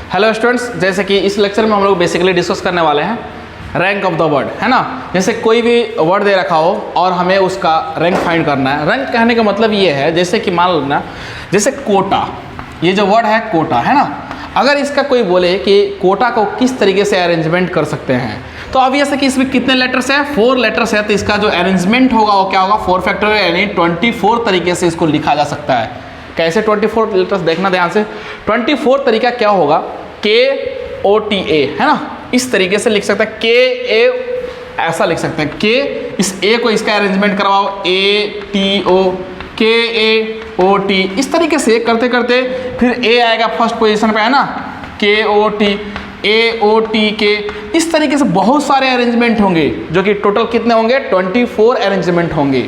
Hello students, जैसे कि इस लेक्चर में हम लोग बेसिकली डिस्कस करने वाले हैं रैंक ऑफ द वर्ड, है ना। जैसे कोई भी वर्ड दे रखा हो और हमें उसका रैंक फाइंड करना है। रैंक कहने का मतलब ये है, जैसे कि मान लेना जैसे कोटा, ये जो वर्ड है कोटा, है ना। अगर इसका कोई बोले कि कोटा को किस तरीके से अरेंजमेंट कर सकते हैं, तो अब जैसे कि इसमें कितने लेटर्स हैं, 4 लेटर्स है, तो इसका जो अरेंजमेंट होगा वो क्या होगा, 4 फैक्टोरियल यानी 24 तरीके से इसको लिखा जा सकता है। कैसे 24 लेटर्स, देखना ध्यान से। 24 तरीका क्या होगा, KOTA, है ना, इस तरीके से लिख सकते हैं। KA ऐसा लिख सकते हैं, K, इस A को इसका अरेंजमेंट करवाओ, ATO, KAOT, इस तरीके से करते करते फिर A आएगा फर्स्ट पोजीशन पे, है ना, KOT, AOTK, इस तरीके से बहुत सारे अरेंजमेंट होंगे, जो कि टोटल कितने होंगे, 24 अरेंजमेंट होंगे।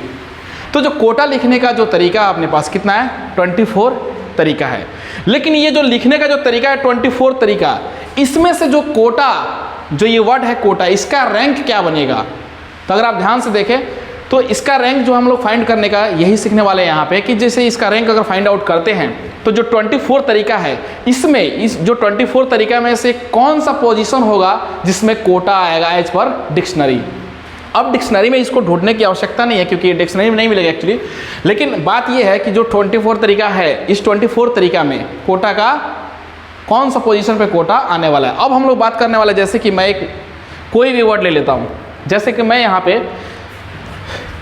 तो जो कोटा लिखने का जो तरीका अपने पास कितना है, 24 तरीका है। लेकिन ये जो लिखने का जो तरीका है 24 तरीका, इसमें से जो कोटा, जो ये वर्ड है कोटा, इसका रैंक क्या बनेगा। तो अगर आप ध्यान से देखें तो इसका रैंक जो हम लोग फाइंड करने का यही सीखने वाले हैं यहाँ पे, कि जैसे इसका रैंक अगर फाइंड आउट करते हैं तो जो 24 तरीका है, इसमें इस जो 24 तरीका में से कौन सा पोजीशन होगा जिसमें कोटा आएगा एज पर डिक्शनरी। अब डिक्शनरी में इसको ढूंढने की आवश्यकता नहीं है, क्योंकि डिक्शनरी में नहीं मिलेगा एक्चुअली। लेकिन बात यह है कि जो 24 तरीका है, इस 24 तरीका में कोटा का कौन सा पोजीशन पे कोटा आने वाला है। अब हम लोग बात करने वाले, जैसे कि मैं कोई भी वर्ड ले लेता हूँ, जैसे कि मैं यहाँ पे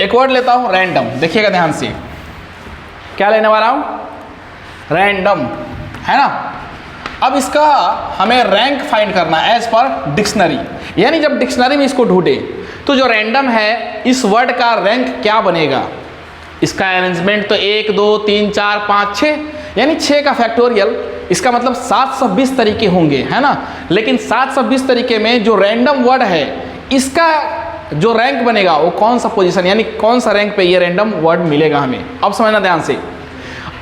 एक वर्ड लेता हूँ रैंडम। देखिएगा ध्यान से, क्या लेने वाला हूँ, रैंडम, है ना। अब इसका हमें रैंक फाइंड करना है एज पर डिक्शनरी, यानी जब डिक्शनरी में इसको ढूंढे तो जो रैंडम है इस वर्ड का रैंक क्या बनेगा। इसका अरेंजमेंट तो 1 2 3 4 5 6, यानी 6 का फैक्टोरियल, इसका मतलब 720 तरीके होंगे, है ना। लेकिन 720 तरीके में जो रैंडम वर्ड है, इसका जो रैंक बनेगा वो कौन सा पोजीशन, यानी कौन सा रैंक पे ये रैंडम वर्ड मिलेगा हमें। अब समझना ध्यान से।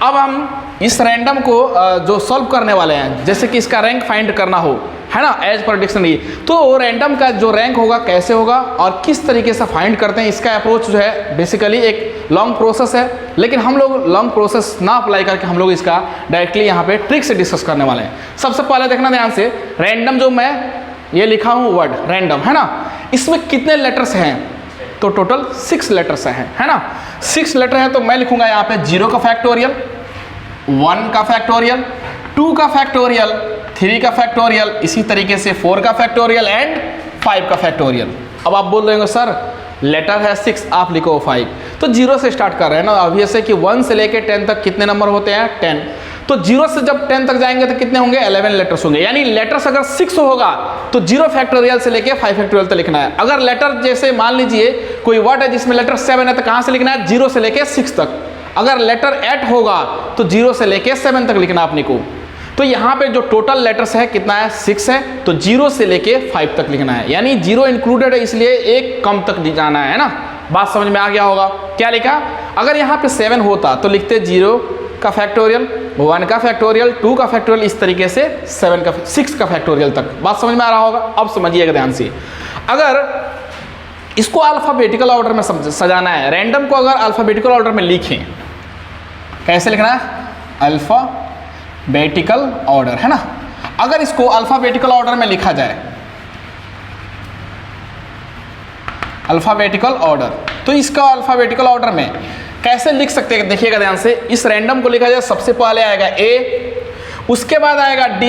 अब हम इस रैंडम को जो सॉल्व करने वाले हैं, जैसे कि इसका रैंक फाइंड करना हो, है ना, एज पर डिक्शनरी, तो रैंडम का जो रैंक होगा कैसे होगा और किस तरीके से फाइंड करते हैं, इसका अप्रोच जो है बेसिकली एक लॉन्ग प्रोसेस है। लेकिन हम लोग लॉन्ग प्रोसेस ना अप्लाई करके हम लोग इसका डायरेक्टली यहाँ पे ट्रिक से डिस्कस करने वाले हैं। सबसे पहले देखना ध्यान से, रैंडम जो मैं ये लिखा हूँ वर्ड रैंडम, है ना, इसमें कितने लेटर्स हैं, तो टोटल 6 लेटर्स हैं, है ना। 6 लेटर है, तो मैं लिखूंगा यहाँ पे 0 का फैक्टोरियल, 1 का फैक्टोरियल, 2 का फैक्टोरियल, 3 का फैक्टोरियल, इसी तरीके से 4 का फैक्टोरियल एंड 5 का फैक्टोरियल। अब आप बोल रहे हो सर लेटर है 6, आप लिखो 5, तो 0 से स्टार्ट कर रहे हैं ना। ऑब्वियस है कि 1 से लेके 10 तक कितने नंबर होते हैं, 10। तो 0 से जब 10 तक जाएंगे तो कितने होंगे, 11 लेटर्स होंगे। यानी लेटर्स अगर 6 होगा तो 0 फैक्टोरियल से लेके 5 फैक्टोरियल तक लिखना है। अगर लेटर जैसे मान लीजिए कोई वर्ड है जिसमें लेटर 7 है, तो कहाँ से लिखना है, 0 से लेके 6 तक। अगर लेटर 8 होगा तो 0 से लेके 7 तक लिखना अपने को। तो यहाँ पे जो टोटल लेटर्स है कितना है, 6 है, तो 0 से लेके 5 तक लिखना है, यानी 0 इंक्लूडेड है, इसलिए एक कम तक जाना है ना। बात समझ में आ गया होगा। क्या लिखा, अगर यहाँ पे 7 होता तो लिखते 0 का फैक्टोरियल, 1 का फैक्टोरियल, 2 का फैक्टोरियल, इस तरीके से 6 का फैक्टोरियल तक। बात समझ में आ रहा होगा। अब समझिएगा ध्यान से, अगर इसको अल्फ़ाबेटिकल ऑर्डर में सजाना है, रैंडम को अगर अल्फ़ाबेटिकल ऑर्डर में लिखें, कैसे लिखना है, अल्फ़ाबेटिकल ऑर्डर, है ना। अगर इसको अल्फ़ाबेटिकल ऑर्डर में लिखा जाए, अल्फ़ाबेटिकल ऑर्डर, तो इसका अल्फ़ाबेटिकल ऑर्डर में कैसे लिख सकते हैं, देखिएगा ध्यान से। इस रैंडम को लिखा जाए, सबसे पहले आएगा A, उसके बाद आएगा D,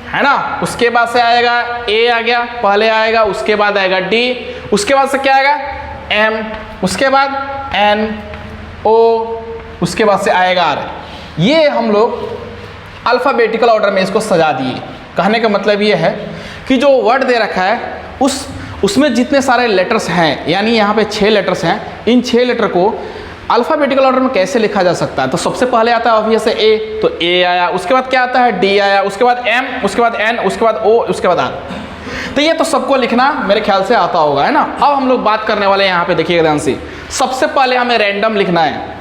है ना, उसके बाद से आएगा A आ गया, पहले आएगा, उसके बाद आएगा D, उसके बाद से क्या आएगा M, उसके बाद N, O, उसके बाद से आएगा R। ये हम लोग अल्फ़ाबेटिकल ऑर्डर में इसको सजा दिए। कहने का मतलब ये है कि जो वर्ड दे रखा है उसमें जितने सारे लेटर्स हैं, यानी यहाँ पे 6 लेटर्स हैं, इन 6 लेटर को अल्फ़ाबेटिकल ऑर्डर में कैसे लिखा जा सकता है। तो सबसे पहले आता है ऑब्वियस है A, तो A आया, उसके बाद क्या आता है, D आया, उसके बाद M, उसके बाद N, उसके बाद O, उसके बाद R। तो ये तो सबको लिखना मेरे ख्याल से आता होगा, है ना। अब हम लोग बात करने वाले हैं यहाँ पे, देखिएगा ध्यान से। सबसे पहले हमें रैंडम लिखना है,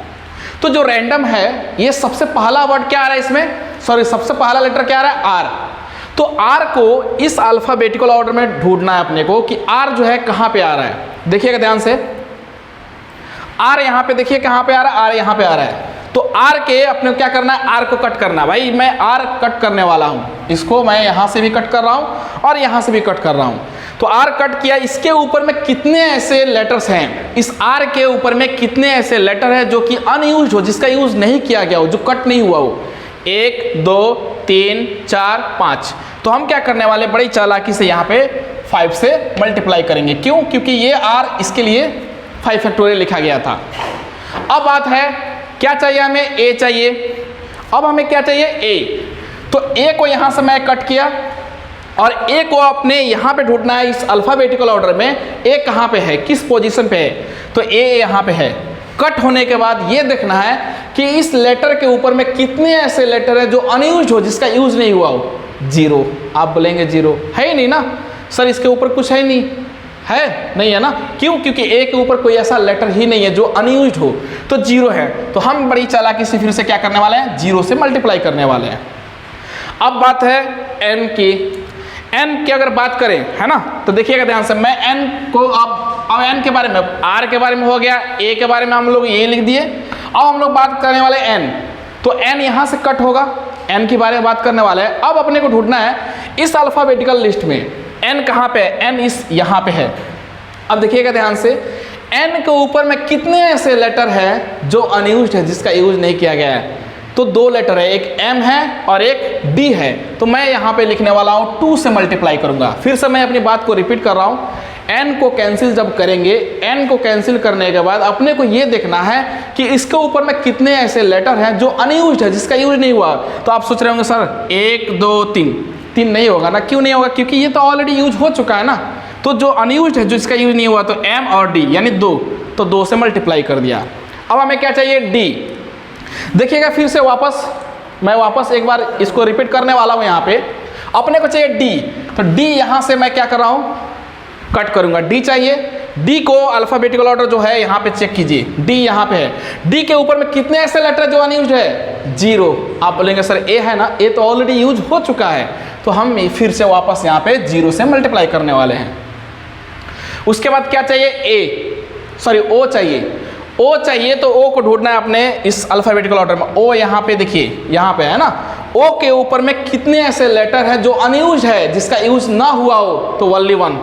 तो जो रैंडम है ये सबसे पहला वर्ड क्या आ रहा है इसमें, सॉरी सबसे पहला लेटर क्या आ रहा है, R। तो R को इस अल्फ़ाबेटिकल ऑर्डर में ढूंढना है अपने को कि R जो है कहाँ पे आ रहा है। देखिएगा ध्यान से, R यहाँ पे देखिए कहाँ पे आ रहा है, R यहाँ पे आ रहा है। तो आर के अपने को क्या करना है, आर को कट करना है। भाई मैं आर कट करने वाला हूँ, इसको मैं यहाँ से भी कट कर रहा हूँ और यहाँ से भी कट कर रहा हूँ। तो आर कट किया, इसके ऊपर में कितने ऐसे लेटर्स हैं, इस आर के ऊपर में कितने ऐसे लेटर हैं जो कि अनयूज हो, जिसका यूज नहीं किया गया हो, जो कट नहीं हुआ हो। 1 2 3 4 5। तो हम क्या करने वाले, बड़ी चालाकी से यहाँ पे 5 से मल्टीप्लाई करेंगे। क्यों? क्योंकि ये आर इसके लिए 5 फैक्टोरियल लिखा गया था। अब बात है क्या चाहिए हमें, ए चाहिए। अब हमें क्या चाहिए, ए। तो ए को यहाँ से मैं कट किया और ए को अपने यहाँ पे ढूंढना है इस अल्फाबेटिकल ऑर्डर में, ए कहाँ पे है, किस पोजीशन पे है। तो ए यहाँ पे है। कट होने के बाद ये देखना है कि इस लेटर के ऊपर में कितने ऐसे लेटर है जो अनयूज हो, जिसका यूज नहीं हुआ हो। 0। आप बोलेंगे 0 है ही नहीं ना सर, इसके ऊपर कुछ है ही नहीं, है नहीं है ना। क्यों? क्योंकि ए के ऊपर कोई ऐसा लेटर ही नहीं है जो अनयूज हो, तो 0 है। तो हम बड़ी चालाकी से फिर से क्या करने वाले हैं, 0 से मल्टीप्लाई करने वाले हैं। अब बात है n की। n की अगर बात करें, है ना, तो देखिएगा ध्यान से, मैं n को अब n के बारे में, r के बारे में हो गया, a के बारे में हम लोग ये लिख दिए। अब हम लोग बात करने वाले n। तो n यहाँ से कट होगा, n के बारे में बात करने वाले हैं। अब अपने को ढूंढना है इस अल्फाबेटिकल लिस्ट में n कहाँ पे है, n इस यहाँ पे है। अब देखिएगा ध्यान से, n के ऊपर में कितने ऐसे लेटर है जो अनयूज्ड है, जिसका यूज नहीं किया गया है। तो 2 लेटर है, एक m है और एक d है। तो मैं यहाँ पे लिखने वाला हूँ 2 से मल्टीप्लाई करूँगा। फिर से मैं अपनी बात को रिपीट कर रहा हूँ, n को कैंसिल जब करेंगे, n को कैंसिल करने के बाद अपने को ये देखना है कि इसके ऊपर में कितने ऐसे लेटर हैं जो अनयूज्ड है, जिसका यूज नहीं हुआ। तो आप सोच रहे होंगे सर 1 2 3 नहीं होगा ना। क्यों नहीं होगा? क्योंकि ये तो ऑलरेडी यूज हो चुका है ना। तो जो अनयूज्ड है, जो इसका यूज नहीं हुआ, तो m और d यानी 2, तो 2 से मल्टीप्लाई कर दिया। अब हमें क्या चाहिए, d। देखिएगा फिर से मैं वापस एक बार इसको रिपीट करने वाला हूँ। यहाँ पे अपने को चाहिए d। तो d यहाँ से मैं क्या कर रहा हूँ, कट करूँगा। d चाहिए, d को अल्फाबेटिकल ऑर्डर जो है यहाँ पे चेक कीजिए, d यहाँ पे है। d के ऊपर में कितने ऐसे लेटर जो अनयूज्ड है, 0। आप बोलेंगे सर a है ना, a तो ऑलरेडी यूज हो चुका है। तो हम फिर से वापस यहाँ पे 0 से मल्टीप्लाई करने वाले हैं। उसके बाद क्या चाहिए, o चाहिए। o चाहिए, तो o को ढूंढना है अपने इस अल्फाबेटिकल ऑर्डर में। o यहाँ पे देखिए, यहाँ पे है ना। o के ऊपर में कितने ऐसे लेटर हैं जो अनयूज है, जिसका यूज ना हुआ हो, तो ओनली 1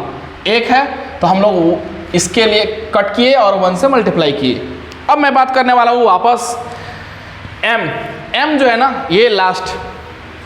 एक है। तो हम लोग इसके लिए कट किए और 1 से मल्टीप्लाई किए। अब मैं बात करने वाला हूँ वापस m जो है ना, ये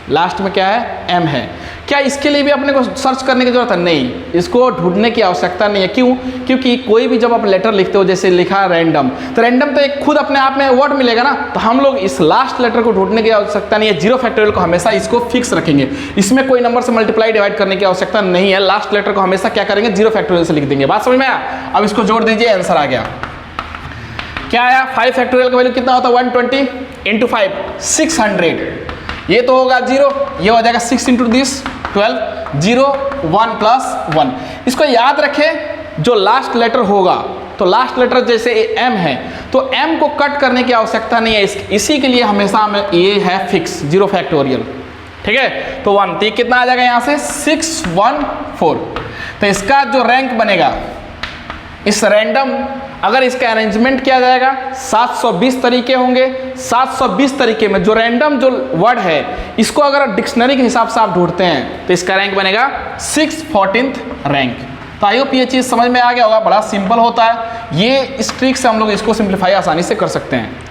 लास्ट में क्या है, m है। क्या इसके लिए भी अपने को सर्च करने की जरूरत है? नहीं, इसको ढूंढने की आवश्यकता नहीं है। क्यों? क्योंकि कोई भी जब आप लेटर लिखते हो, जैसे लिखा रैंडम, तो रैंडम तो एक खुद अपने आप में वर्ड मिलेगा ना। तो हम लोग इस लास्ट लेटर को ढूंढने की आवश्यकता नहीं है। 0 फैक्टोरियल को हमेशा इसको फिक्स रखेंगे, इसमें कोई नंबर से मल्टीप्लाई डिवाइड करने की आवश्यकता नहीं है। लास्ट लेटर को हमेशा क्या करेंगे, 0 फैक्टोरियल से लिख देंगे। बात समझ में आया? अब इसको जोड़ दीजिए, आंसर आ गया। क्या आया, 5 फैक्टोरियल का वैल्यू कितना होता है, 120 × 5 600। ये तो होगा 0, ये हो जाएगा 6 × दिस 12, 0 1 + 1। इसको याद रखें, जो लास्ट लेटर होगा, तो लास्ट लेटर जैसे m है, तो m को कट करने की आवश्यकता नहीं है। इसी के लिए हमेशा हमें ये है फिक्स 0 फैक्टोरियल। ठीक है, तो 1, तो कितना आ जाएगा यहाँ से 614। तो इसका जो रैंक बनेगा, इस रैंडम अगर इसका अरेंजमेंट किया जाएगा, 720 तरीके होंगे। 720 तरीके में जो रैंडम जो वर्ड है, इसको अगर डिक्शनरी के हिसाब से आप ढूंढते हैं, तो इसका रैंक बनेगा 614th रैंक। तो आई होप ये चीज़ समझ में आ गया होगा। बड़ा सिंपल होता है ये, इस ट्रिक से हम लोग इसको सिंप्लीफाई आसानी से कर सकते हैं।